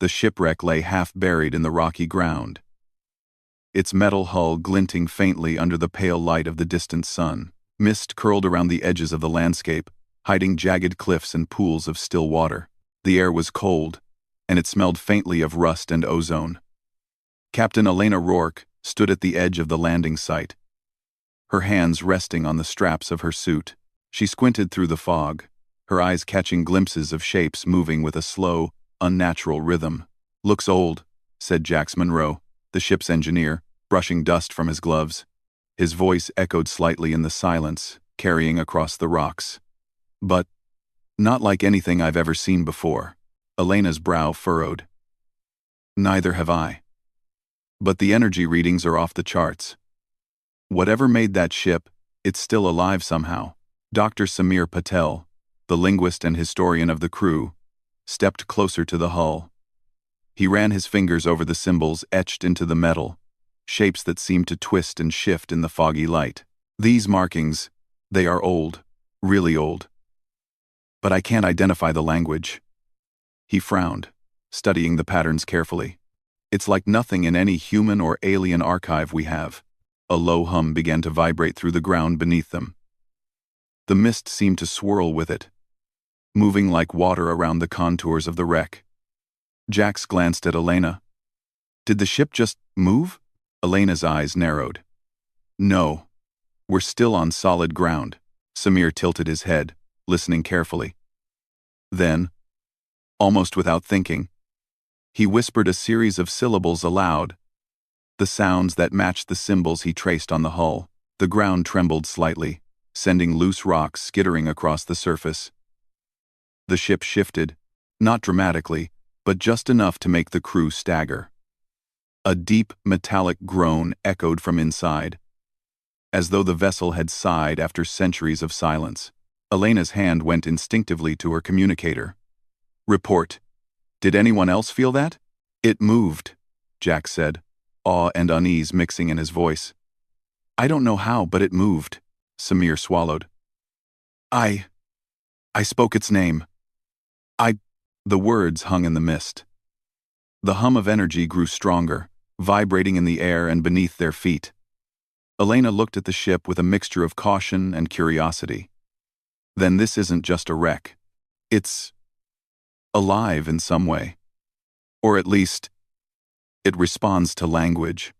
The shipwreck lay half-buried in the rocky ground, its metal hull glinting faintly under the pale light of the distant sun. Mist curled around the edges of the landscape, hiding jagged cliffs and pools of still water. The air was cold, and it smelled faintly of rust and ozone. Captain Elena Rourke stood at the edge of the landing site, her hands resting on the straps of her suit. She squinted through the fog, her eyes catching glimpses of shapes moving with a slow, unnatural rhythm. "Looks old," said Jax Monroe, the ship's engineer, brushing dust from his gloves. His voice echoed slightly in the silence, carrying across the rocks. "But not like anything I've ever seen before." Elena's brow furrowed. "Neither have I. But the energy readings are off the charts. Whatever made that ship, it's still alive somehow." Dr. Samir Patel, the linguist and historian of the crew, stepped closer to the hull. He ran his fingers over the symbols etched into the metal, shapes that seemed to twist and shift in the foggy light. "These markings, they are old, really old. But I can't identify the language." He frowned, studying the patterns carefully. "It's like nothing in any human or alien archive we have." A low hum began to vibrate through the ground beneath them. The mist seemed to swirl with it, moving like water around the contours of the wreck. Jax glanced at Elena. "Did the ship just move?" Elena's eyes narrowed. "No, we're still on solid ground." Samir tilted his head, listening carefully. Then, almost without thinking, he whispered a series of syllables aloud, the sounds that matched the symbols he traced on the hull. The ground trembled slightly, sending loose rocks skittering across the surface. The ship shifted, not dramatically, but just enough to make the crew stagger. A deep, metallic groan echoed from inside, as though the vessel had sighed after centuries of silence. Elena's hand went instinctively to her communicator. "Report. Did anyone else feel that?" "It moved," Jack said, awe and unease mixing in his voice. "I don't know how, but it moved." Samir swallowed. I spoke its name. The words hung in the mist. The hum of energy grew stronger, vibrating in the air and beneath their feet. Elena looked at the ship with a mixture of caution and curiosity. "Then this isn't just a wreck. It's alive in some way. Or at least, it responds to language."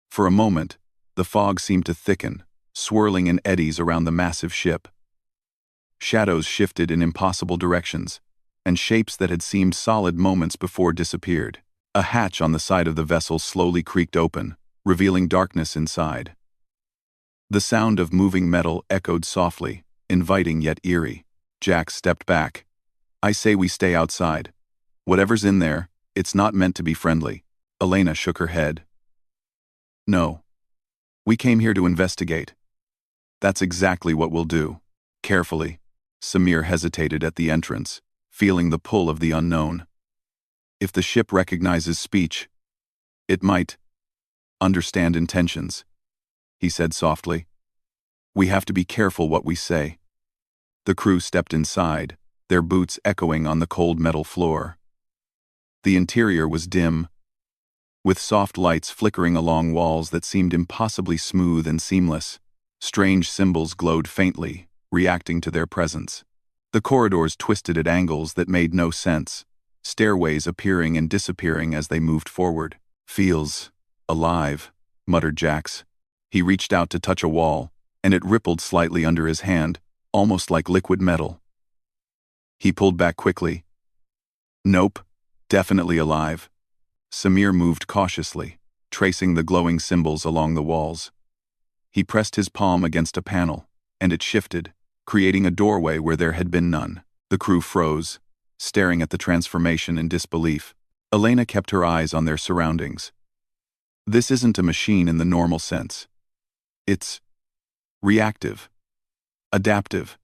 For a moment, the fog seemed to thicken, swirling in eddies around the massive ship. Shadows shifted in impossible directions, and shapes that had seemed solid moments before disappeared. A hatch on the side of the vessel slowly creaked open, revealing darkness inside. The sound of moving metal echoed softly, inviting yet eerie. Jack stepped back. "I say we stay outside. Whatever's in there, it's not meant to be friendly." Elena shook her head. "No. We came here to investigate. That's exactly what we'll do." Carefully, Samir hesitated at the entrance, feeling the pull of the unknown. "If the ship recognizes speech, it might understand intentions," he said softly. "We have to be careful what we say." The crew stepped inside, their boots echoing on the cold metal floor. The interior was dim, with soft lights flickering along walls that seemed impossibly smooth and seamless. Strange symbols glowed faintly, reacting to their presence. The corridors twisted at angles that made no sense, stairways appearing and disappearing as they moved forward. "Feels alive," muttered Jax. He reached out to touch a wall, and it rippled slightly under his hand, almost like liquid metal. He pulled back quickly. "Nope, definitely alive." Samir moved cautiously, tracing the glowing symbols along the walls. He pressed his palm against a panel, and it shifted, creating a doorway where there had been none. The crew froze, staring at the transformation in disbelief. Elena kept her eyes on their surroundings. "This isn't a machine in the normal sense. It's reactive, adaptive.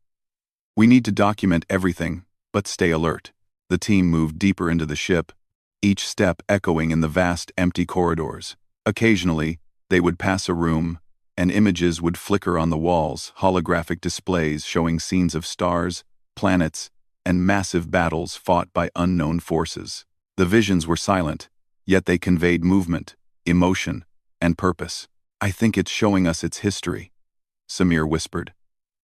We need to document everything, but stay alert." The team moved deeper into the ship, each step echoing in the vast empty corridors. Occasionally, they would pass a room, and images would flicker on the walls, holographic displays showing scenes of stars, planets, and massive battles fought by unknown forces. The visions were silent, yet they conveyed movement, emotion, and purpose. "I think it's showing us its history," Samir whispered,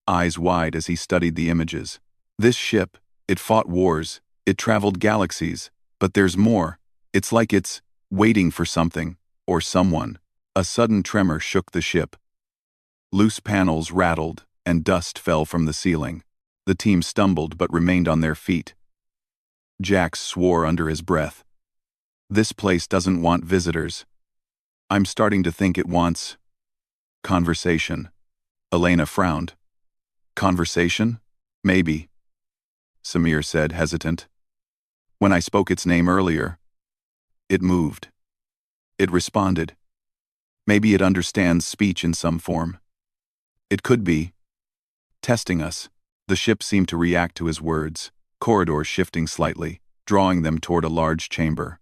eyes wide as he studied the images. "This ship, it fought wars, it traveled galaxies, but there's more. It's like it's waiting for something, or someone." A sudden tremor shook the ship. Loose panels rattled, and dust fell from the ceiling. The team stumbled but remained on their feet. Jax swore under his breath. "This place doesn't want visitors. I'm starting to think it wants conversation." Elena frowned. "Conversation? Maybe," Samir said, hesitant. "When I spoke its name earlier, it moved. It responded. Maybe it understands speech in some form. It could be testing us." The ship seemed to react to his words, corridors shifting slightly, drawing them toward a large chamber.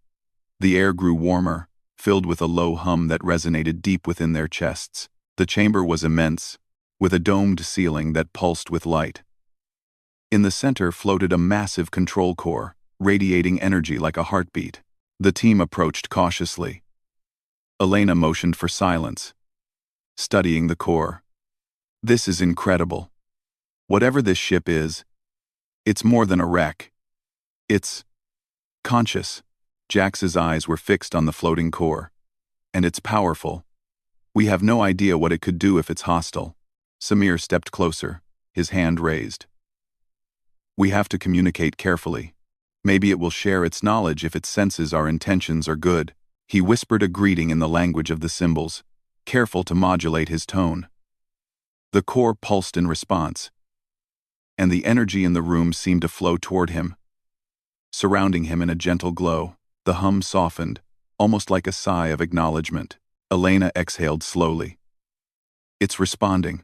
The air grew warmer, filled with a low hum that resonated deep within their chests. The chamber was immense, with a domed ceiling that pulsed with light. In the center floated a massive control core, radiating energy like a heartbeat. The team approached cautiously. Elena motioned for silence, studying the core. "This is incredible. Whatever this ship is, it's more than a wreck. It's conscious." Jax's eyes were fixed on the floating core. "And it's powerful. We have no idea what it could do if it's hostile." Samir stepped closer, his hand raised. "We have to communicate carefully. Maybe it will share its knowledge if it senses our intentions are good." He whispered a greeting in the language of the symbols, careful to modulate his tone. The core pulsed in response, and the energy in the room seemed to flow toward him, surrounding him in a gentle glow. The hum softened, almost like a sigh of acknowledgement. Elena exhaled slowly. "It's responding.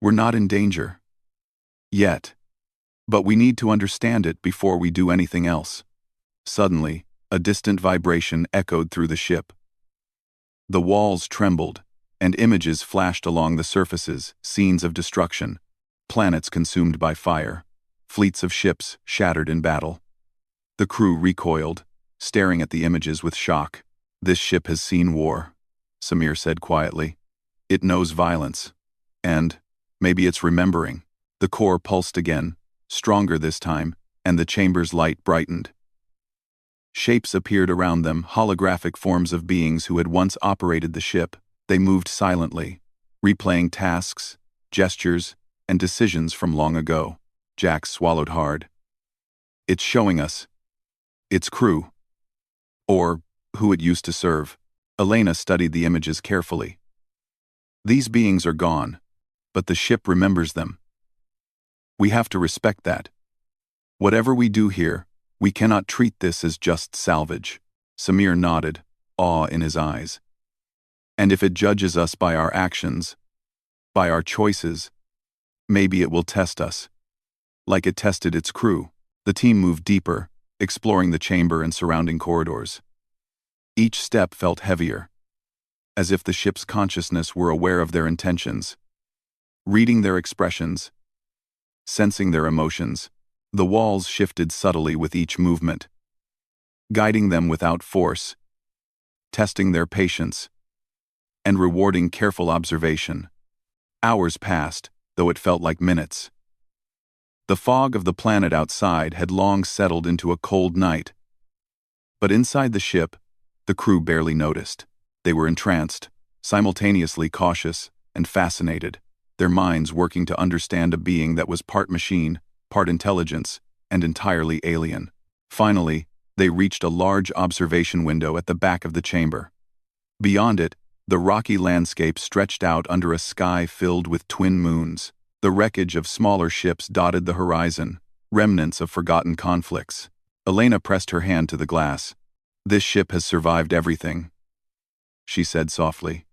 We're not in danger. Yet. But we need to understand it before we do anything else." Suddenly, a distant vibration echoed through the ship. The walls trembled, and images flashed along the surfaces, scenes of destruction, planets consumed by fire, fleets of ships shattered in battle. The crew recoiled, staring at the images with shock. "This ship has seen war," Samir said quietly. "It knows violence. And maybe it's remembering." The core pulsed again, stronger this time, and the chamber's light brightened. Shapes appeared around them, holographic forms of beings who had once operated the ship. They moved silently, replaying tasks, gestures, and decisions from long ago. Jax swallowed hard. "It's showing us its crew, or who it used to serve." Elena studied the images carefully. "These beings are gone, but the ship remembers them. We have to respect that. Whatever we do here, we cannot treat this as just salvage." Samir nodded, awe in his eyes. "And if it judges us by our actions, by our choices, maybe it will test us, like it tested its crew." The team moved deeper, exploring the chamber and surrounding corridors. Each step felt heavier, as if the ship's consciousness were aware of their intentions, reading their expressions, sensing their emotions. The walls shifted subtly with each movement, guiding them without force, testing their patience, and rewarding careful observation. Hours passed, though it felt like minutes. The fog of the planet outside had long settled into a cold night. But inside the ship, the crew barely noticed. They were entranced, simultaneously cautious and fascinated, their minds working to understand a being that was part machine, part intelligence, and entirely alien. Finally, they reached a large observation window at the back of the chamber. Beyond it, the rocky landscape stretched out under a sky filled with twin moons. The wreckage of smaller ships dotted the horizon, remnants of forgotten conflicts. Elena pressed her hand to the glass. "This ship has survived everything," she said softly.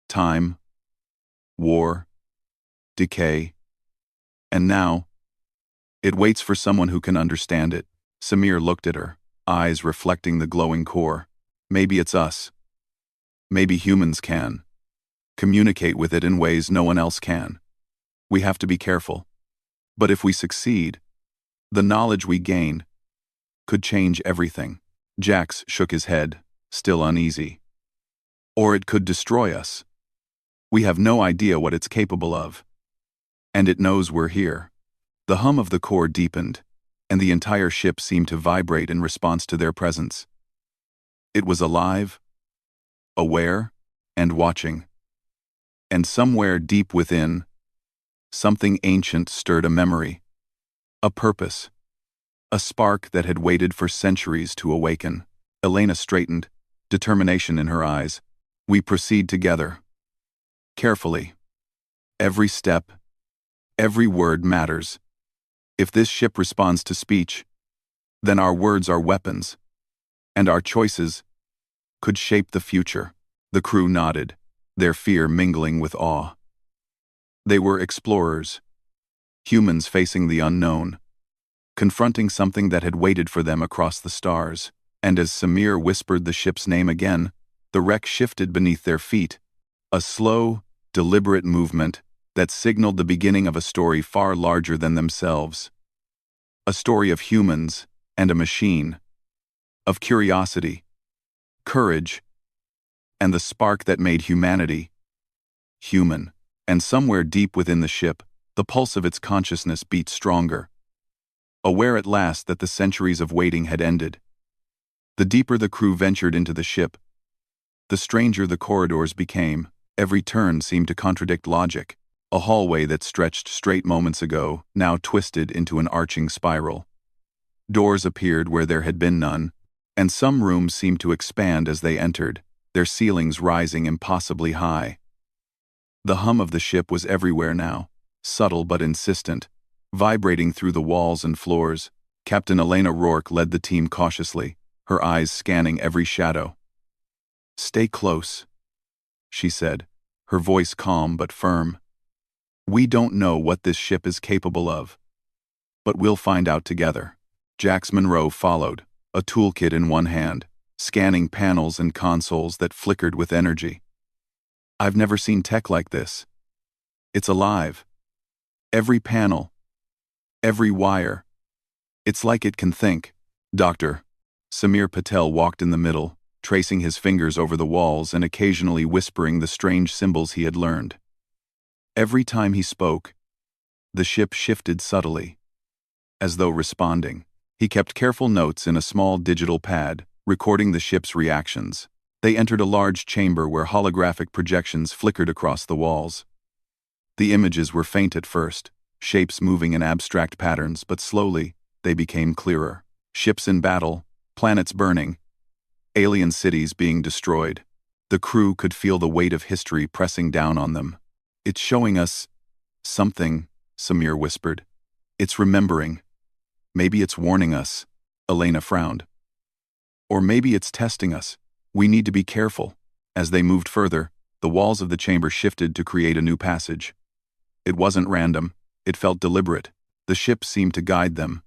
"Time, war, decay, and now, it waits for someone who can understand it." Samir looked at her, eyes reflecting the glowing core. "Maybe it's us. Maybe humans can communicate with it in ways no one else can. We have to be careful. But if we succeed, the knowledge we gain could change everything." Jax shook his head, still uneasy. Or it could destroy us. We have no idea what it's capable of. And it knows we're here. The hum of the core deepened, and the entire ship seemed to vibrate in response to their presence. It was alive, aware, and watching. And somewhere deep within, something ancient stirred a memory, a purpose, a spark that had waited for centuries to awaken. Elena straightened, determination in her eyes. We proceed together. Carefully. Every step, every word matters. If this ship responds to speech, then our words are weapons, and our choices could shape the future. The crew nodded, their fear mingling with awe. They were explorers, humans facing the unknown, confronting something that had waited for them across the stars. And as Samir whispered the ship's name again, the wreck shifted beneath their feet, a slow, deliberate movement that signaled the beginning of a story far larger than themselves. A story of humans and a machine, of curiosity, courage, and the spark that made humanity human. And somewhere deep within the ship, the pulse of its consciousness beat stronger. Aware at last that the centuries of waiting had ended. The deeper the crew ventured into the ship, the stranger the corridors became. Every turn seemed to contradict logic. A hallway that stretched straight moments ago now twisted into an arching spiral. Doors appeared where there had been none, and some rooms seemed to expand as they entered, their ceilings rising impossibly high. The hum of the ship was everywhere now, subtle but insistent, vibrating through the walls and floors. Captain Elena Rourke led the team cautiously, her eyes scanning every shadow. "Stay close," she said, her voice calm but firm. "We don't know what this ship is capable of, but we'll find out together." Jax Monroe followed, a toolkit in one hand, scanning panels and consoles that flickered with energy. "I've never seen tech like this. It's alive. Every panel, every wire. It's like it can think." Dr. Samir Patel walked in the middle, tracing his fingers over the walls and occasionally whispering the strange symbols he had learned. Every time he spoke, the ship shifted subtly, as though responding. He kept careful notes in a small digital pad, recording the ship's reactions. They entered a large chamber where holographic projections flickered across the walls. The images were faint at first, shapes moving in abstract patterns, but slowly, they became clearer. Ships in battle, planets burning, alien cities being destroyed. The crew could feel the weight of history pressing down on them. "It's showing us something," Samir whispered. "It's remembering. Maybe it's warning us." Elena frowned. "Or maybe it's testing us. We need to be careful." As they moved further, the walls of the chamber shifted to create a new passage. It wasn't random, it felt deliberate. The ship seemed to guide them,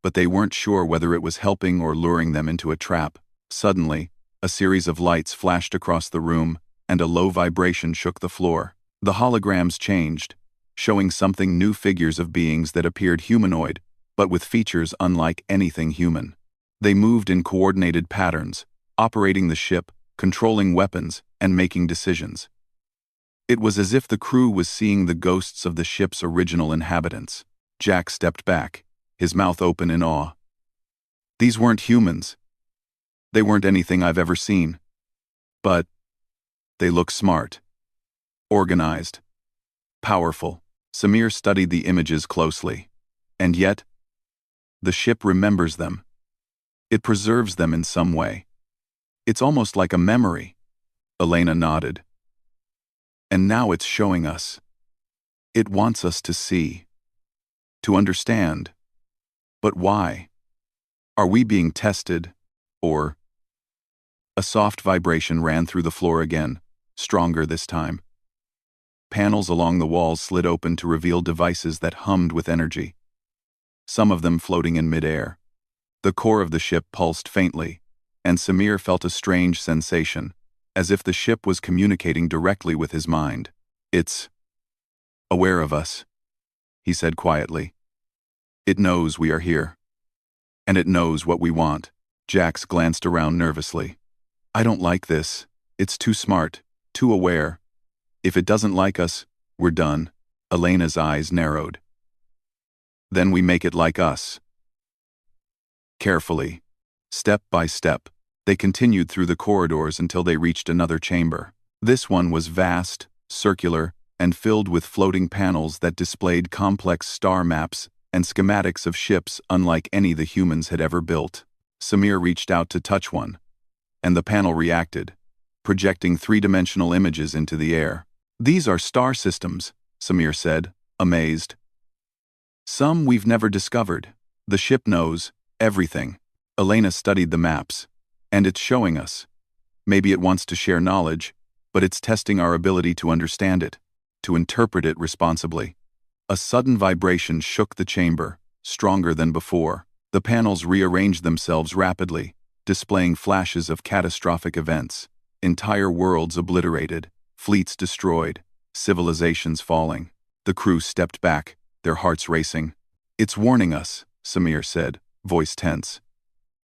but they weren't sure whether it was helping or luring them into a trap. Suddenly, a series of lights flashed across the room, and a low vibration shook the floor. The holograms changed, showing something new, figures of beings that appeared humanoid, but with features unlike anything human. They moved in coordinated patterns, operating the ship, controlling weapons, and making decisions. It was as if the crew was seeing the ghosts of the ship's original inhabitants. Jack stepped back, his mouth open in awe. These weren't humans. They weren't anything I've ever seen. But they look smart, organized, powerful. Samir studied the images closely. And yet, the ship remembers them. It preserves them in some way. It's almost like a memory. Elena nodded. And now it's showing us. It wants us to see, to understand. But why? Are we being tested, or? A soft vibration ran through the floor again, stronger this time. Panels along the walls slid open to reveal devices that hummed with energy, some of them floating in midair. The core of the ship pulsed faintly, and Samir felt a strange sensation, as if the ship was communicating directly with his mind. "It's aware of us," he said quietly. "It knows we are here. And it knows what we want." Jax glanced around nervously. I don't like this. It's too smart, too aware. If it doesn't like us, we're done. Elena's eyes narrowed. Then we make it like us. Carefully, step by step, they continued through the corridors until they reached another chamber. This one was vast, circular, and filled with floating panels that displayed complex star maps and schematics of ships unlike any the humans had ever built. Samir reached out to touch one, and the panel reacted, projecting three-dimensional images into the air. These are star systems, Samir said, amazed. Some we've never discovered. The ship knows everything. Elena studied the maps, and it's showing us. Maybe it wants to share knowledge, but it's testing our ability to understand it, to interpret it responsibly. A sudden vibration shook the chamber, stronger than before. The panels rearranged themselves rapidly, displaying flashes of catastrophic events. Entire worlds obliterated, fleets destroyed, civilizations falling. The crew stepped back, their hearts racing. It's warning us, Samir said, voice tense.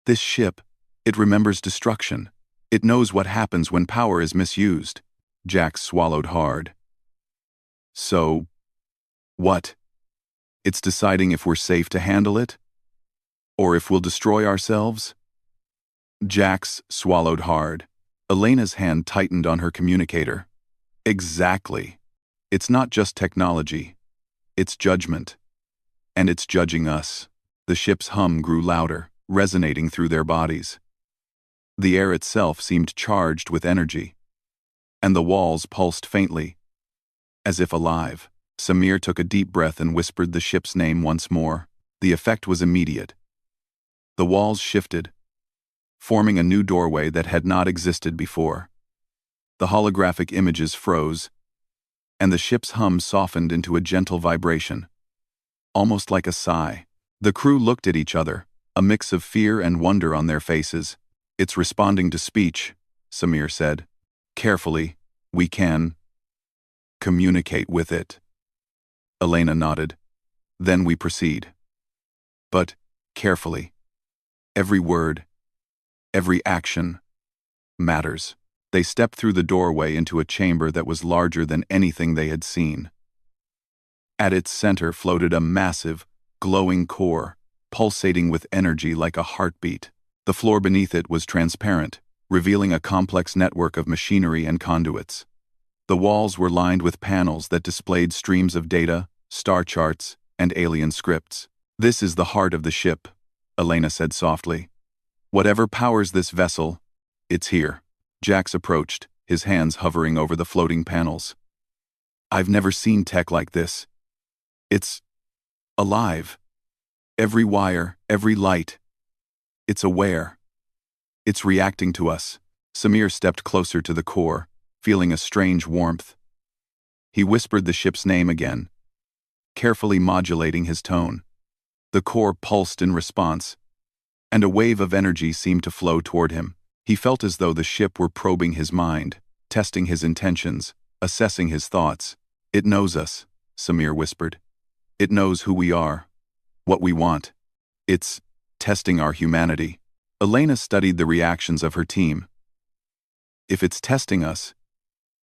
This ship, it remembers destruction. It knows what happens when power is misused. Jax swallowed hard. So, what? It's deciding if we're safe to handle it? Or if we'll destroy ourselves? Jax swallowed hard. Elena's hand tightened on her communicator. Exactly. It's not just technology. It's judgment. And it's judging us. The ship's hum grew louder, resonating through their bodies. The air itself seemed charged with energy, and the walls pulsed faintly, as if alive. Samir took a deep breath and whispered the ship's name once more. The effect was immediate. The walls shifted, forming a new doorway that had not existed before. The holographic images froze, and the ship's hum softened into a gentle vibration, almost like a sigh. The crew looked at each other, a mix of fear and wonder on their faces. It's responding to speech, Samir said. Carefully, we can communicate with it. Elena nodded. Then we proceed. But, carefully. Every word, every action, matters. They stepped through the doorway into a chamber that was larger than anything they had seen. At its center floated a massive, glowing core, pulsating with energy like a heartbeat. The floor beneath it was transparent, revealing a complex network of machinery and conduits. The walls were lined with panels that displayed streams of data, star charts, and alien scripts. This is the heart of the ship, Elena said softly. Whatever powers this vessel, it's here. Jax approached, his hands hovering over the floating panels. I've never seen tech like this. It's alive. Every wire, every light. It's aware. It's reacting to us. Samir stepped closer to the core, feeling a strange warmth. He whispered the ship's name again, carefully modulating his tone. The core pulsed in response, and a wave of energy seemed to flow toward him. He felt as though the ship were probing his mind, testing his intentions, assessing his thoughts. It knows us, Samir whispered. It knows who we are, what we want. It's testing our humanity. Elena studied the reactions of her team. If it's testing us,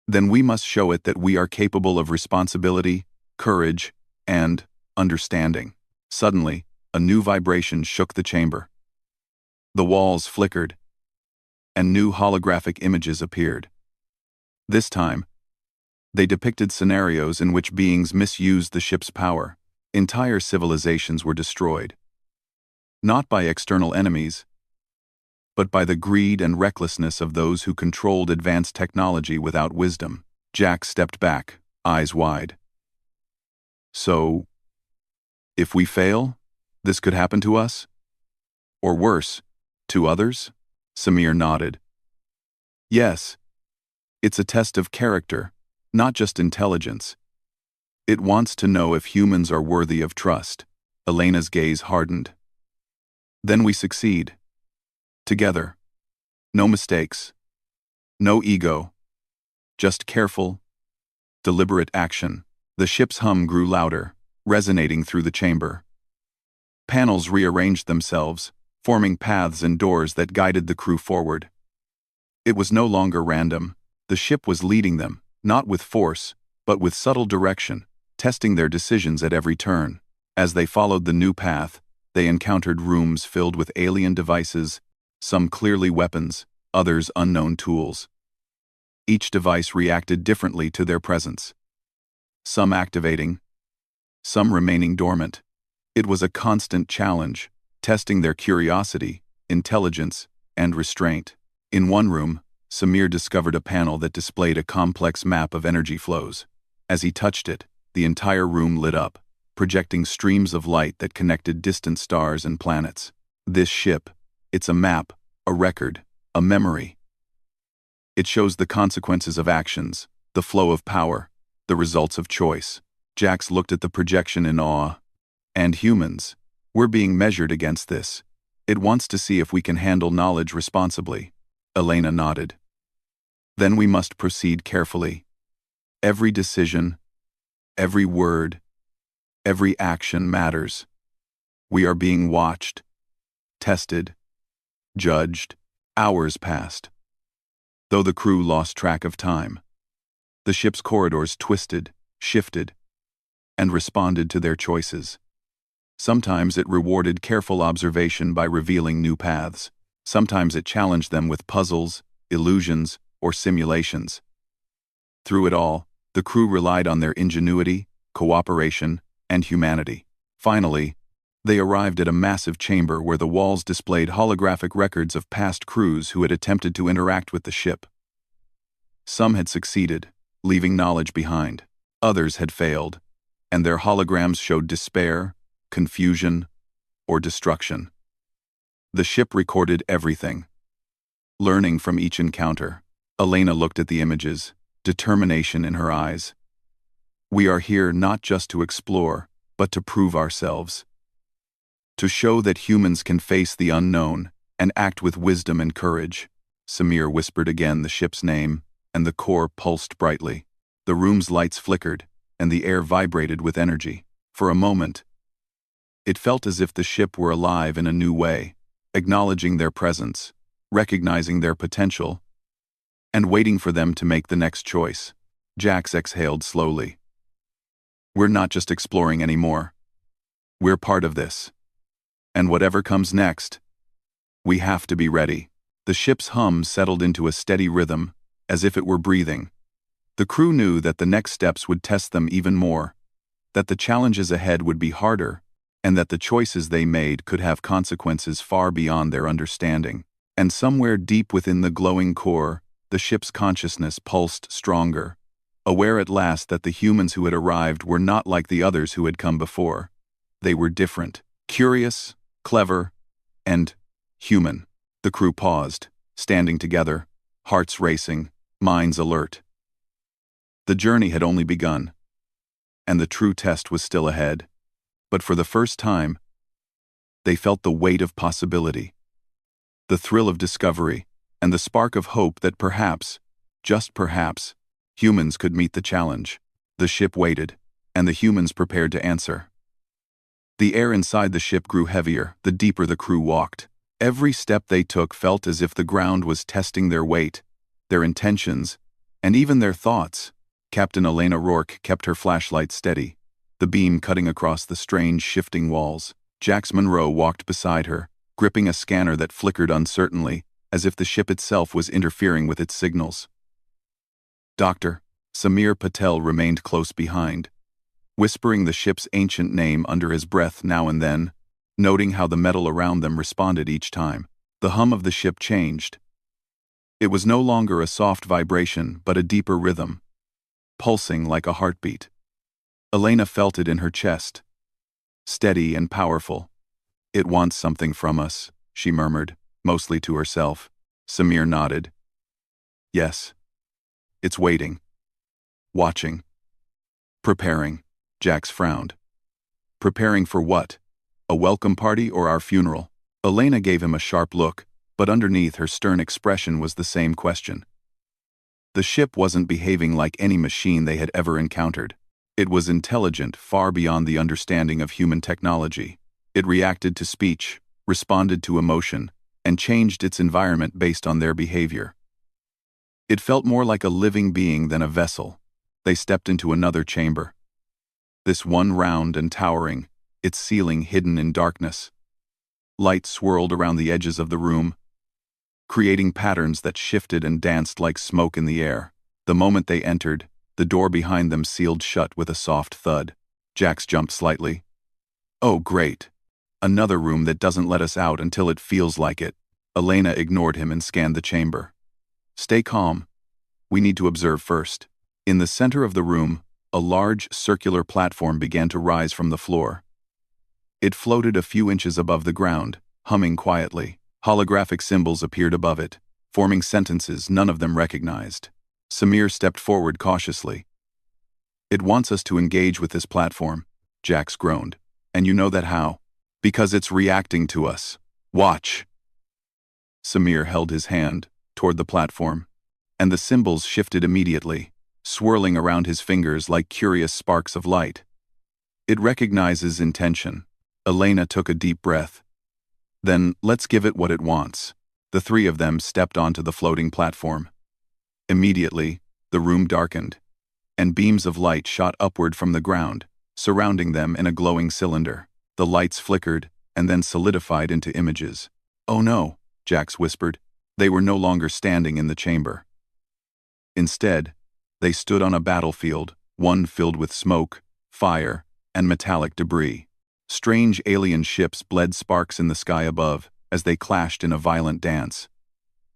then we must show it that we are capable of responsibility, courage, and understanding. Suddenly, a new vibration shook the chamber. The walls flickered, and new holographic images appeared. This time, they depicted scenarios in which beings misused the ship's power. Entire civilizations were destroyed. Not by external enemies, but by the greed and recklessness of those who controlled advanced technology without wisdom. Jack stepped back, eyes wide. So, if we fail, this could happen to us? Or worse, to others? Samir nodded. Yes. It's a test of character, not just intelligence. It wants to know if humans are worthy of trust. Elena's gaze hardened. Then we succeed. Together. No mistakes. No ego. Just careful, deliberate action. The ship's hum grew louder, resonating through the chamber. Panels rearranged themselves, forming paths and doors that guided the crew forward. It was no longer random. The ship was leading them, not with force, but with subtle direction, testing their decisions at every turn. As they followed the new path, they encountered rooms filled with alien devices, some clearly weapons, others unknown tools. Each device reacted differently to their presence. Some activating, some remaining dormant. It was a constant challenge, testing their curiosity, intelligence, and restraint. In one room, Samir discovered a panel that displayed a complex map of energy flows. As he touched it, the entire room lit up, projecting streams of light that connected distant stars and planets. This ship, it's a map, a record, a memory. It shows the consequences of actions, the flow of power, the results of choice. Jax looked at the projection in awe. And humans, we're being measured against this. It wants to see if we can handle knowledge responsibly. Elena nodded. Then we must proceed carefully. Every decision, every word, every action matters. We are being watched, tested, judged. Hours passed. Though the crew lost track of time, the ship's corridors twisted, shifted, and responded to their choices. Sometimes it rewarded careful observation by revealing new paths. Sometimes it challenged them with puzzles, illusions, or simulations. Through it all, the crew relied on their ingenuity, cooperation, and humanity. Finally, they arrived at a massive chamber where the walls displayed holographic records of past crews who had attempted to interact with the ship. Some had succeeded, leaving knowledge behind. Others had failed, and their holograms showed despair, confusion, or destruction. The ship recorded everything. Learning from each encounter, Elena looked at the images, determination in her eyes. We are here not just to explore, but to prove ourselves. To show that humans can face the unknown and act with wisdom and courage. Samir whispered again the ship's name, and the core pulsed brightly. The room's lights flickered, and the air vibrated with energy. For a moment, it felt as if the ship were alive in a new way, acknowledging their presence, recognizing their potential, and waiting for them to make the next choice. Jax exhaled slowly. We're not just exploring anymore. We're part of this. And whatever comes next, we have to be ready. The ship's hum settled into a steady rhythm, as if it were breathing. The crew knew that the next steps would test them even more, that the challenges ahead would be harder, and that the choices they made could have consequences far beyond their understanding. And somewhere deep within the glowing core, the ship's consciousness pulsed stronger, aware at last that the humans who had arrived were not like the others who had come before. They were different, curious, clever, and human. The crew paused, standing together, hearts racing, minds alert. The journey had only begun, and the true test was still ahead. But for the first time, they felt the weight of possibility, the thrill of discovery, and the spark of hope that perhaps, just perhaps, humans could meet the challenge. The ship waited, and the humans prepared to answer. The air inside the ship grew heavier the deeper the crew walked. Every step they took felt as if the ground was testing their weight, their intentions, and even their thoughts. Captain Elena Rourke kept her flashlight steady, the beam cutting across the strange shifting walls. Jax Monroe walked beside her, gripping a scanner that flickered uncertainly, as if the ship itself was interfering with its signals. Dr. Samir Patel remained close behind, whispering the ship's ancient name under his breath now and then, noting how the metal around them responded each time. The hum of the ship changed. It was no longer a soft vibration, but a deeper rhythm, pulsing like a heartbeat. Elena felt it in her chest, steady and powerful. It wants something from us, she murmured, mostly to herself. Samir nodded. Yes. It's waiting. Watching. Preparing. Jax frowned. Preparing for what? A welcome party or our funeral? Elena gave him a sharp look, but underneath her stern expression was the same question. The ship wasn't behaving like any machine they had ever encountered. It was intelligent far beyond the understanding of human technology. It reacted to speech, responded to emotion, and changed its environment based on their behavior. It felt more like a living being than a vessel. They stepped into another chamber. This one round and towering, its ceiling hidden in darkness. Light swirled around the edges of the room, creating patterns that shifted and danced like smoke in the air. The moment they entered, the door behind them sealed shut with a soft thud. Jax jumped slightly. Oh, great. Another room that doesn't let us out until it feels like it. Elena ignored him and scanned the chamber. Stay calm. We need to observe first. In the center of the room, a large circular platform began to rise from the floor. It floated a few inches above the ground, humming quietly. Holographic symbols appeared above it, forming sentences none of them recognized. Samir stepped forward cautiously. It wants us to engage with this platform, Jax groaned. And you know that how? Because it's reacting to us. Watch. Samir held his hand toward the platform, and the symbols shifted immediately, swirling around his fingers like curious sparks of light. It recognizes intention. Elena took a deep breath. Then, let's give it what it wants. The three of them stepped onto the floating platform. Immediately, the room darkened, and beams of light shot upward from the ground, surrounding them in a glowing cylinder. The lights flickered, and then solidified into images. Oh no, Jax whispered. They were no longer standing in the chamber. Instead, they stood on a battlefield, one filled with smoke, fire, and metallic debris. Strange alien ships bled sparks in the sky above as they clashed in a violent dance.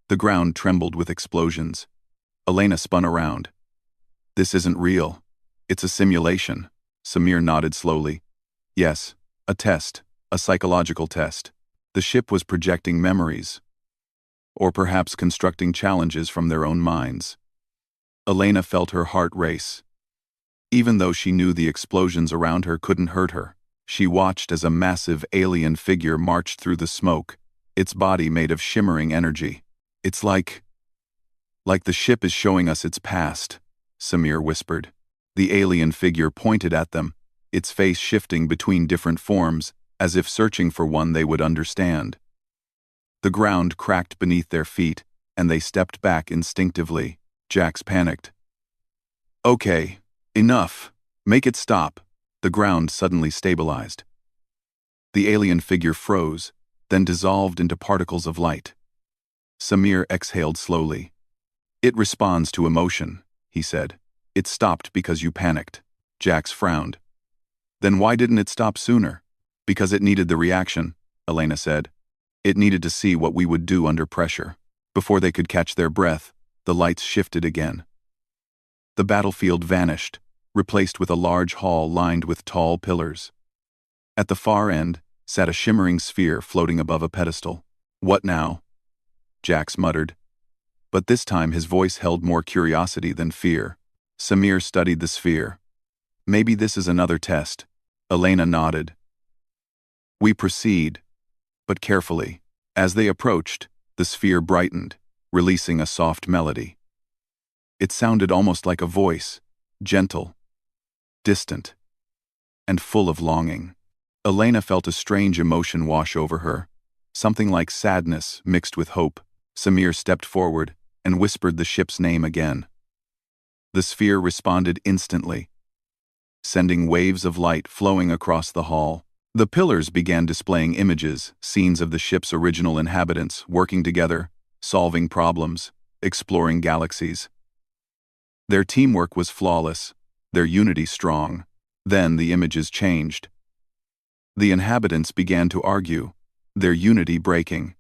The ground trembled with explosions. Elena spun around. This isn't real. It's a simulation. Samir nodded slowly. Yes, a test, a psychological test. The ship was projecting memories, or perhaps constructing challenges from their own minds. Elena felt her heart race. Even though she knew the explosions around her couldn't hurt her, she watched as a massive alien figure marched through the smoke, its body made of shimmering energy. It's like the ship is showing us its past, Samir whispered. The alien figure pointed at them, its face shifting between different forms, as if searching for one they would understand. The ground cracked beneath their feet, and they stepped back instinctively. Jax panicked. Okay, enough. Make it stop. The ground suddenly stabilized. The alien figure froze, then dissolved into particles of light. Samir exhaled slowly. It responds to emotion, he said. It stopped because you panicked. Jax frowned. Then why didn't it stop sooner? Because it needed the reaction, Elena said. It needed to see what we would do under pressure. Before they could catch their breath, the lights shifted again. The battlefield vanished, replaced with a large hall lined with tall pillars. At the far end sat a shimmering sphere floating above a pedestal. What now? Jax muttered. But this time his voice held more curiosity than fear. Samir studied the sphere. Maybe this is another test. Elena nodded. We proceed, but carefully. As they approached, the sphere brightened, releasing a soft melody. It sounded almost like a voice, gentle, distant, and full of longing. Elena felt a strange emotion wash over her, something like sadness mixed with hope. Samir stepped forward and whispered the ship's name again. The sphere responded instantly, sending waves of light flowing across the hall. The pillars began displaying images, scenes of the ship's original inhabitants working together, solving problems, exploring galaxies. Their teamwork was flawless, their unity strong. Then the images changed. The inhabitants began to argue, their unity breaking.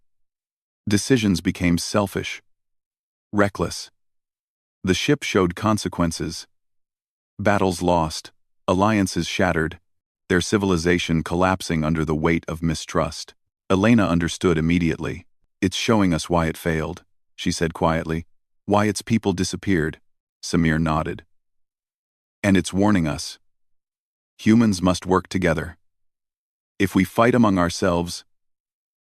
Decisions became selfish, reckless. The ship showed consequences. Battles lost, alliances shattered, their civilization collapsing under the weight of mistrust. Elena understood immediately. It's showing us why it failed, she said quietly. Why its people disappeared. Samir nodded. And it's warning us. Humans must work together. If we fight among ourselves,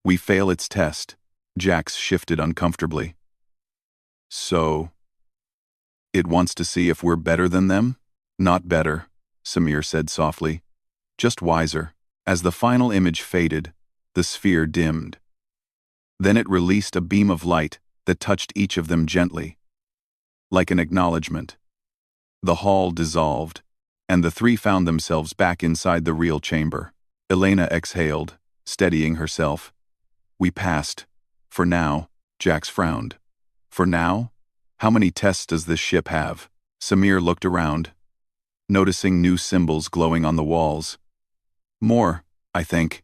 we fail its test. Jax shifted uncomfortably. So, it wants to see if we're better than them? Not better, Samir said softly. Just wiser. As the final image faded, The sphere dimmed. Then it released a beam of light that touched each of them gently, like an acknowledgement. The hall dissolved, and the three found themselves back inside the real chamber. Elena exhaled, steadying herself. We passed. For now. Jax frowned. For now? How many tests does this ship have? Samir looked around, noticing new symbols glowing on the walls. More, I think.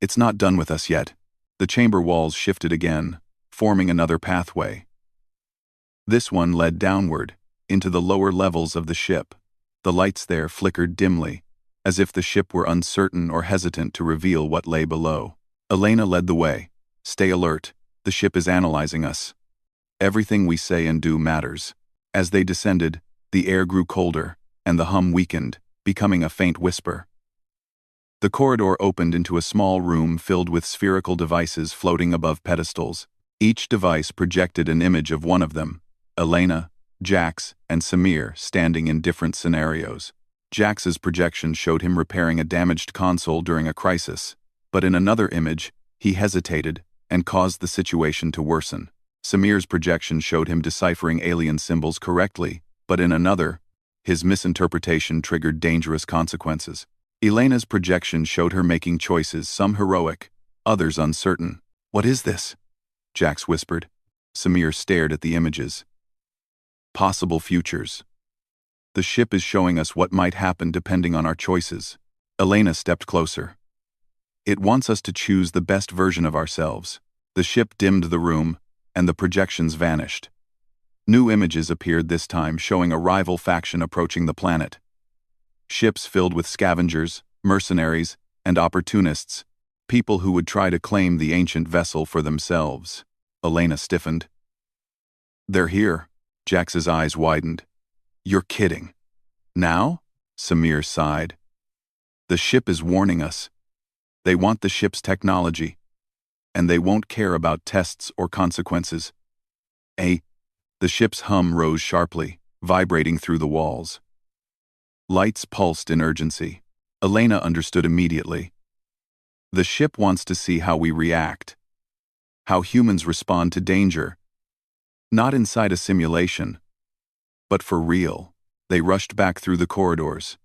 It's not done with us yet. The chamber walls shifted again, forming another pathway. This one led downward, into the lower levels of the ship. The lights there flickered dimly, as if the ship were uncertain or hesitant to reveal what lay below. Elena led the way. Stay alert. The ship is analyzing us. Everything we say and do matters. As they descended, the air grew colder, and the hum weakened, becoming a faint whisper. The corridor opened into a small room filled with spherical devices floating above pedestals. Each device projected an image of one of them, Elena, Jax, and Samir standing in different scenarios. Jax's projection showed him repairing a damaged console during a crisis, but in another image, he hesitated and caused the situation to worsen. Samir's projection showed him deciphering alien symbols correctly, but in another, his misinterpretation triggered dangerous consequences. Elena's projection showed her making choices, some heroic, others uncertain. What is this? Jax whispered. Samir stared at the images. Possible futures. The ship is showing us what might happen depending on our choices. Elena stepped closer. It wants us to choose the best version of ourselves. The ship dimmed the room, and the projections vanished. New images appeared this time, showing a rival faction approaching the planet. Ships filled with scavengers, mercenaries, and opportunists, people who would try to claim the ancient vessel for themselves. Elena stiffened. They're here. Jax's eyes widened. You're kidding. Now? Samir sighed. The ship is warning us. They want the ship's technology, and they won't care about tests or consequences. The ship's hum rose sharply, vibrating through the walls. Lights pulsed in urgency. Elena understood immediately. The ship wants to see how we react, how humans respond to danger. Not inside a simulation, but for real. They rushed back through the corridors.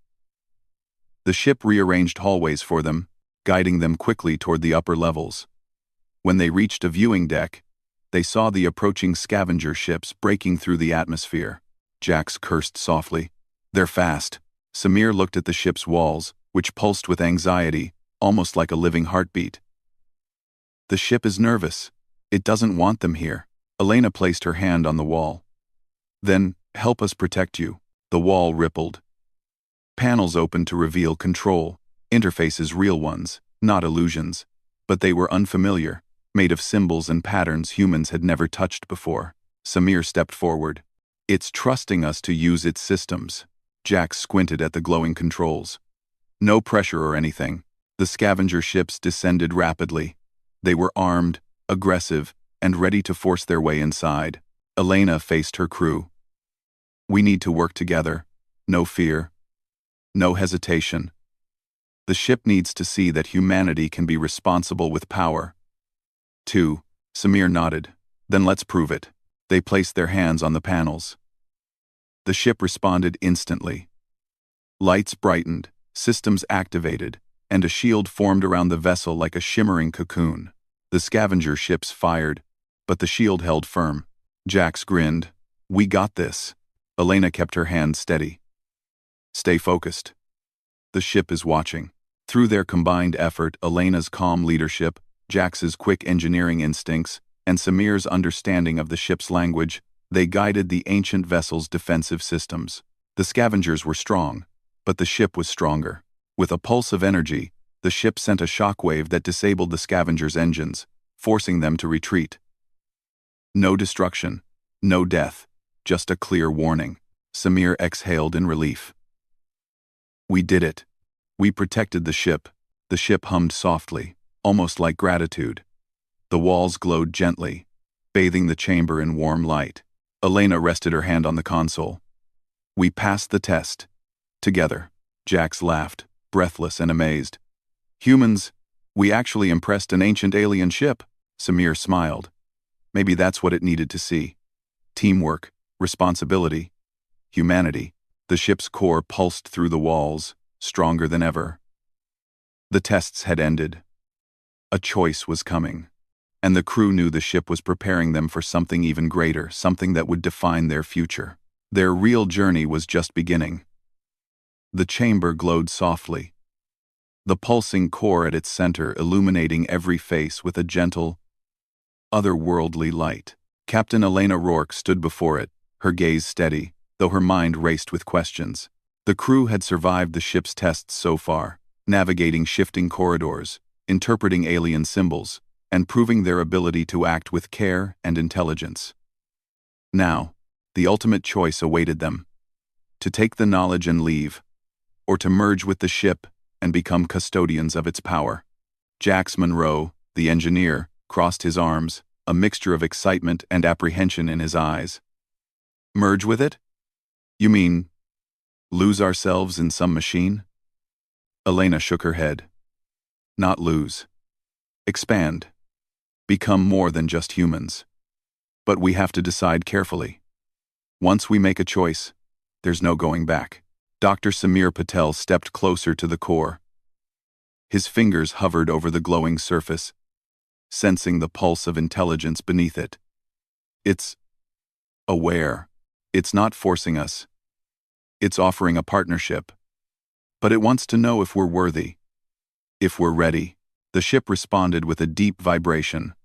The ship rearranged hallways for them, guiding them quickly toward the upper levels. When they reached a viewing deck, they saw the approaching scavenger ships breaking through the atmosphere. Jax cursed softly. They're fast. Samir looked at the ship's walls, which pulsed with anxiety, almost like a living heartbeat. The ship is nervous. It doesn't want them here. Elena placed her hand on the wall. Then, help us protect you. The wall rippled. Panels opened to reveal control, interfaces real ones, not illusions. But they were unfamiliar, made of symbols and patterns humans had never touched before. Samir stepped forward. It's trusting us to use its systems. Jax squinted at the glowing controls. No pressure or anything. The scavenger ships descended rapidly. They were armed, aggressive, and ready to force their way inside. Elena faced her crew. We need to work together. No fear. No hesitation. The ship needs to see that humanity can be responsible with power. 2. Samir nodded. Then let's prove it. They placed their hands on the panels. The ship responded instantly. Lights brightened, systems activated, and a shield formed around the vessel like a shimmering cocoon. The scavenger ships fired, but the shield held firm. Jax grinned. We got this. Elena kept her hand steady. Stay focused. The ship is watching. Through their combined effort, Elena's calm leadership, Jax's quick engineering instincts, and Samir's understanding of the ship's language, they guided the ancient vessel's defensive systems. The scavengers were strong, but the ship was stronger. With a pulse of energy, the ship sent a shockwave that disabled the scavengers' engines, forcing them to retreat. No destruction, no death, just a clear warning. Samir exhaled in relief. We did it. We protected the ship. The ship hummed softly, almost like gratitude. The walls glowed gently, bathing the chamber in warm light. Elena rested her hand on the console. We passed the test. Together. Jax laughed, breathless and amazed. Humans, We actually impressed an ancient alien ship, Samir smiled. Maybe that's what it needed to see. Teamwork, responsibility, humanity. The ship's core pulsed through the walls, stronger than ever. The tests had ended. A choice was coming. And the crew knew the ship was preparing them for something even greater, something that would define their future. Their real journey was just beginning. The chamber glowed softly, the pulsing core at its center illuminating every face with a gentle, otherworldly light. Captain Elena Rourke stood before it, her gaze steady, though her mind raced with questions. The crew had survived the ship's tests so far, navigating shifting corridors, interpreting alien symbols, and proving their ability to act with care and intelligence. Now, the ultimate choice awaited them: to take the knowledge and leave, or to merge with the ship and become custodians of its power. Jax Monroe, the engineer, crossed his arms, a mixture of excitement and apprehension in his eyes. Merge with it? You mean, lose ourselves in some machine? Elena shook her head. Not lose. Expand. Become more than just humans. But we have to decide carefully. Once we make a choice, there's no going back. Dr. Samir Patel stepped closer to the core. His fingers hovered over the glowing surface, sensing the pulse of intelligence beneath it. It's aware. It's not forcing us. It's offering a partnership. But it wants to know if we're worthy. If we're ready. The ship responded with a deep vibration,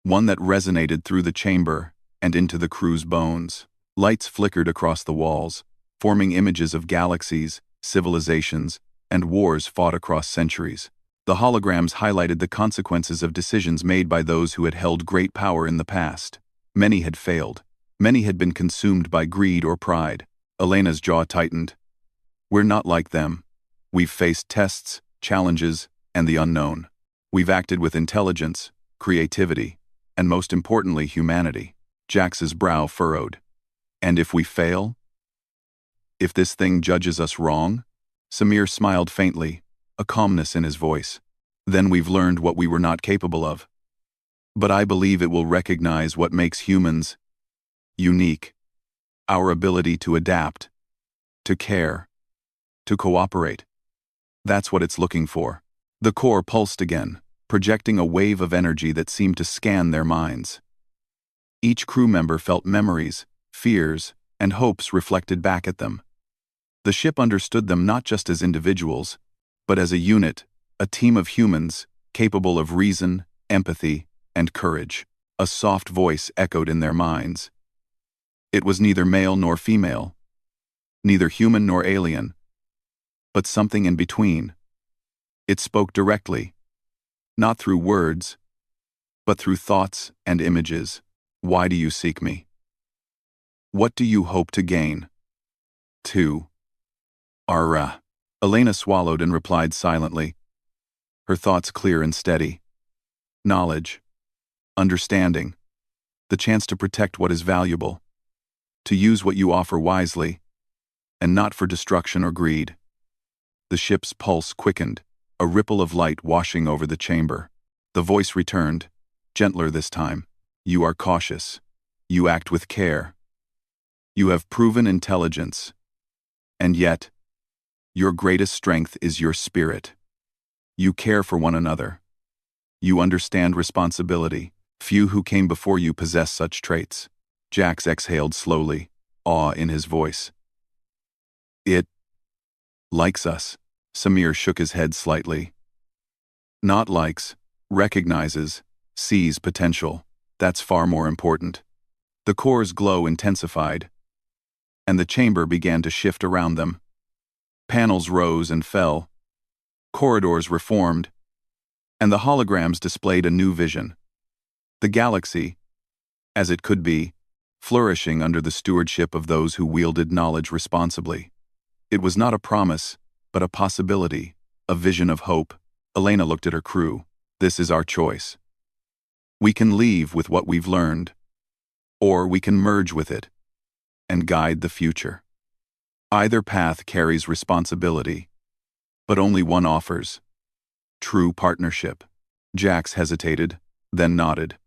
one that resonated through the chamber and into the crew's bones. Lights flickered across the walls, forming images of galaxies, civilizations, and wars fought across centuries. The holograms highlighted the consequences of decisions made by those who had held great power in the past. Many had failed. Many had been consumed by greed or pride. Elena's jaw tightened. We're not like them. We've faced tests, challenges, and the unknown. We've acted with intelligence, creativity, and most importantly, humanity. Jax's brow furrowed. And if we fail? If this thing judges us wrong? Samir smiled faintly, a calmness in his voice. Then we've learned what we were not capable of. But I believe it will recognize what makes humans unique. Our ability to adapt, to care, to cooperate. That's what it's looking for. The core pulsed again, projecting a wave of energy that seemed to scan their minds. Each crew member felt memories, fears, and hopes reflected back at them. The ship understood them not just as individuals, but as a unit, a team of humans capable of reason, empathy, and courage. A soft voice echoed in their minds. It was neither male nor female, neither human nor alien, but something in between. It spoke directly, not through words, but through thoughts and images. Why do you seek me? What do you hope to gain? 2. Ara. Elena swallowed and replied silently, her thoughts clear and steady. Knowledge, understanding, the chance to protect what is valuable, to use what you offer wisely, and not for destruction or greed. The ship's pulse quickened, a ripple of light washing over the chamber. The voice returned, gentler this time. You are cautious. You act with care. You have proven intelligence. And yet, your greatest strength is your spirit. You care for one another. You understand responsibility. Few who came before you possess such traits. Jax exhaled slowly, awe in his voice. It likes us. Samir shook his head slightly. Not likes, recognizes, sees potential. That's far more important. The core's glow intensified, and the chamber began to shift around them. Panels rose and fell, corridors reformed, and the holograms displayed a new vision. The galaxy, as it could be, flourishing under the stewardship of those who wielded knowledge responsibly. It was not a promise, but a possibility, a vision of hope. Elena looked at her crew. This is our choice. We can leave with what we've learned, or we can merge with it and guide the future. Either path carries responsibility, but only one offers True partnership. Jax hesitated, then nodded.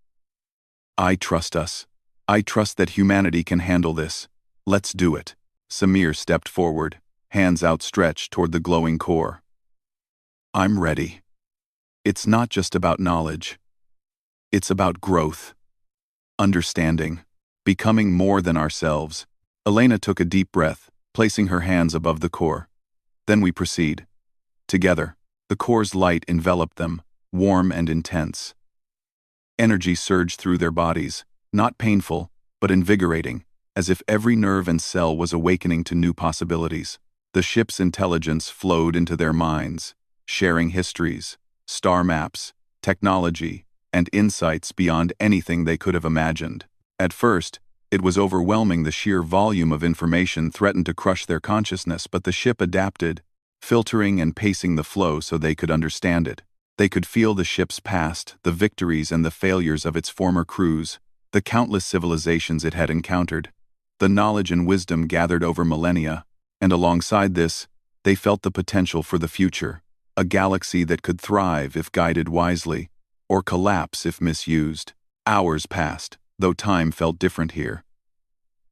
I trust us. I trust that humanity can handle this. Let's do it. Samir stepped forward, hands outstretched toward the glowing core. I'm ready. It's not just about knowledge. It's about growth, understanding, becoming more than ourselves. Elena took a deep breath, placing her hands above the core. Then we proceed. Together, the core's light enveloped them, warm and intense. Energy surged through their bodies, not painful, but invigorating, as if every nerve and cell was awakening to new possibilities. The ship's intelligence flowed into their minds, sharing histories, star maps, technology, and insights beyond anything they could have imagined. At first, it was overwhelming. The sheer volume of information threatened to crush their consciousness, but the ship adapted, filtering and pacing the flow so they could understand it. They could feel the ship's past, the victories and the failures of its former crews, the countless civilizations it had encountered, the knowledge and wisdom gathered over millennia, and alongside this, they felt the potential for the future, a galaxy that could thrive if guided wisely, or collapse if misused. Hours passed, though time felt different here.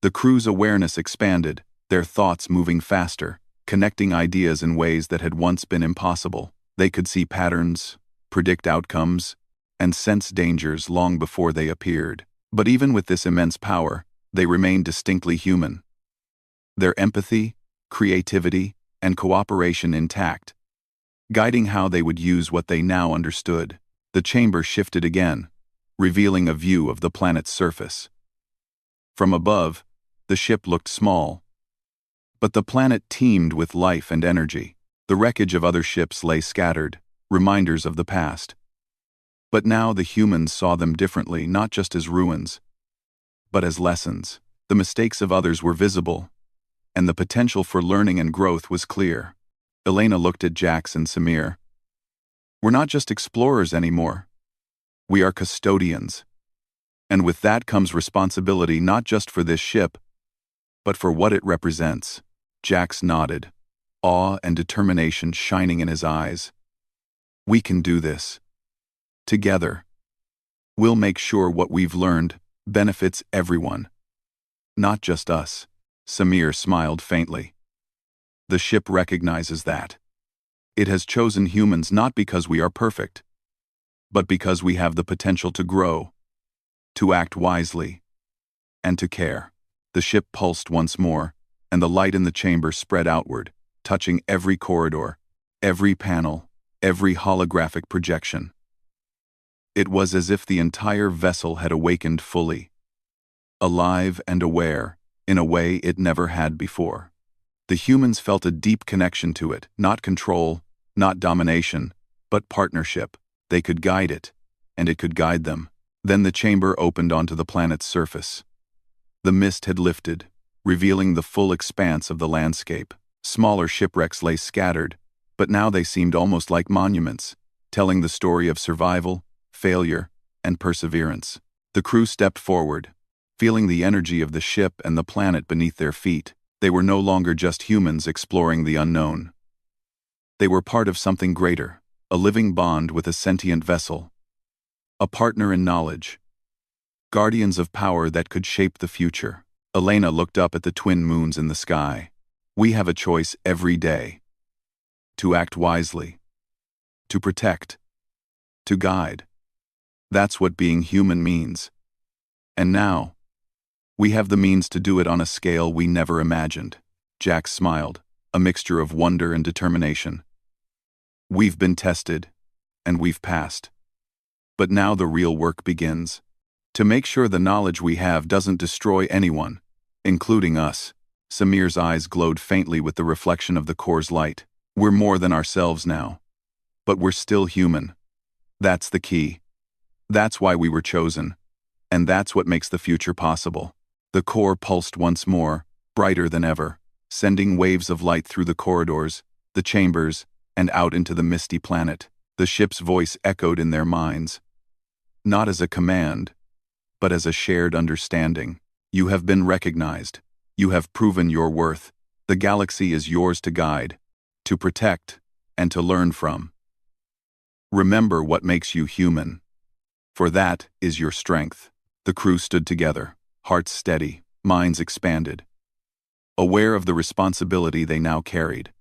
The crew's awareness expanded, their thoughts moving faster, connecting ideas in ways that had once been impossible. They could see patterns, predict outcomes, and sense dangers long before they appeared. But even with this immense power, they remained distinctly human. Their empathy, creativity, and cooperation intact, guiding how they would use what they now understood. The chamber shifted again, revealing a view of the planet's surface. From above, the ship looked small, but the planet teemed with life and energy. The wreckage of other ships lay scattered, reminders of the past. But now the humans saw them differently, not just as ruins, but as lessons. The mistakes of others were visible, and the potential for learning and growth was clear. Elena looked at Jax and Samir. We're not just explorers anymore. We are custodians. And with that comes responsibility not just for this ship, but for what it represents. Jax nodded, awe and determination shining in his eyes. We can do this. Together. We'll make sure what we've learned benefits everyone. Not just us. Samir smiled faintly. The ship recognizes that. It has chosen humans not because we are perfect, but because we have the potential to grow, to act wisely, and to care. The ship pulsed once more, and the light in the chamber spread outward, touching every corridor, every panel, every holographic projection. It was as if the entire vessel had awakened fully, alive and aware, in a way it never had before. The humans felt a deep connection to it, not control, not domination, but partnership. They could guide it, and it could guide them. Then the chamber opened onto the planet's surface. The mist had lifted, revealing the full expanse of the landscape. Smaller shipwrecks lay scattered, but now they seemed almost like monuments, telling the story of survival, failure, and perseverance. The crew stepped forward, feeling the energy of the ship and the planet beneath their feet. They were no longer just humans exploring the unknown. They were part of something greater, a living bond with a sentient vessel, a partner in knowledge, guardians of power that could shape the future. Elena looked up at the twin moons in the sky. We have a choice every day. To act wisely. To protect. To guide. That's what being human means. And now, we have the means to do it on a scale we never imagined. Jax smiled, a mixture of wonder and determination. We've been tested, and we've passed. But now the real work begins. To make sure the knowledge we have doesn't destroy anyone, including us. Samir's eyes glowed faintly with the reflection of the core's light. We're more than ourselves now. But we're still human. That's the key. That's why we were chosen. And that's what makes the future possible. The core pulsed once more, brighter than ever, sending waves of light through the corridors, the chambers, and out into the misty planet. The ship's voice echoed in their minds. Not as a command, but as a shared understanding. You have been recognized. You have proven your worth. The galaxy is yours to guide, to protect, and to learn from. Remember what makes you human, for that is your strength. The crew stood together, hearts steady, minds expanded, aware of the responsibility they now carried.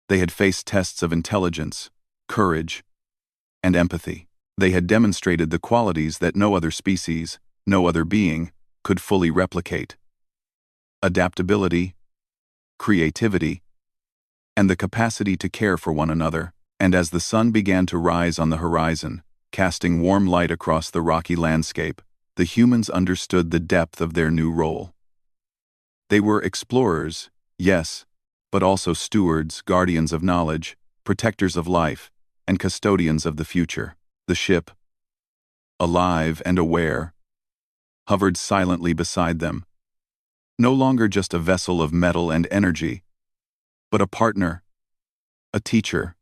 They had faced tests of intelligence, courage, and empathy. They had demonstrated the qualities that no other species, no other being, could fully replicate: adaptability, creativity, and the capacity to care for one another. And as the sun began to rise on the horizon, casting warm light across the rocky landscape, the humans understood the depth of their new role. They were explorers, yes, but also stewards, guardians of knowledge, protectors of life, and custodians of the future. The ship, alive and aware, hovered silently beside them, no longer just a vessel of metal and energy, but a partner, a teacher,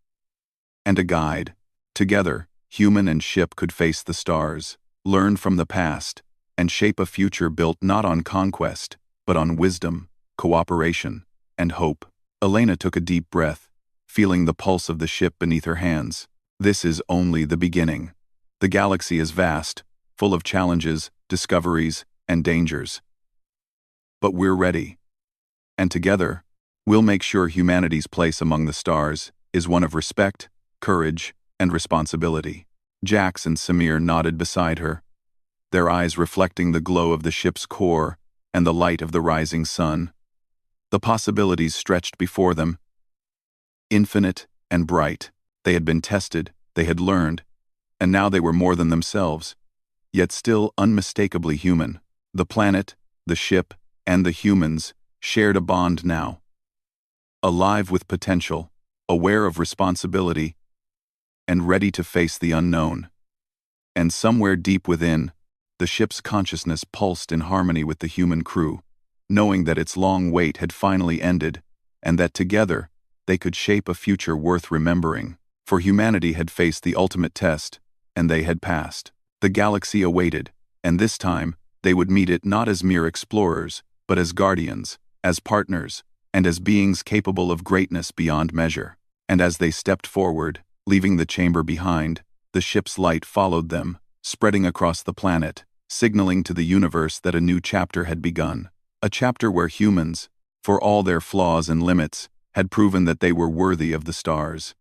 and a guide. Together, human and ship could face the stars, learn from the past, and shape a future built not on conquest, but on wisdom, cooperation, and hope. Elena took a deep breath, feeling the pulse of the ship beneath her hands. This is only the beginning. The galaxy is vast, full of challenges, discoveries, and dangers. But we're ready. And together, we'll make sure humanity's place among the stars is one of respect, courage, and responsibility. Jax and Samir nodded beside her, their eyes reflecting the glow of the ship's core and the light of the rising sun. The possibilities stretched before them, infinite and bright. They had been tested, they had learned, and now they were more than themselves, yet still unmistakably human. The planet, the ship, and the humans shared a bond now. Alive with potential, aware of responsibility, and ready to face the unknown. And somewhere deep within, the ship's consciousness pulsed in harmony with the human crew, knowing that its long wait had finally ended, and that together, they could shape a future worth remembering. For humanity had faced the ultimate test, and they had passed. The galaxy awaited, and this time, they would meet it not as mere explorers, but as guardians, as partners, and as beings capable of greatness beyond measure. And as they stepped forward, leaving the chamber behind, the ship's light followed them, spreading across the planet, signaling to the universe that a new chapter had begun. A chapter where humans, for all their flaws and limits, had proven that they were worthy of the stars.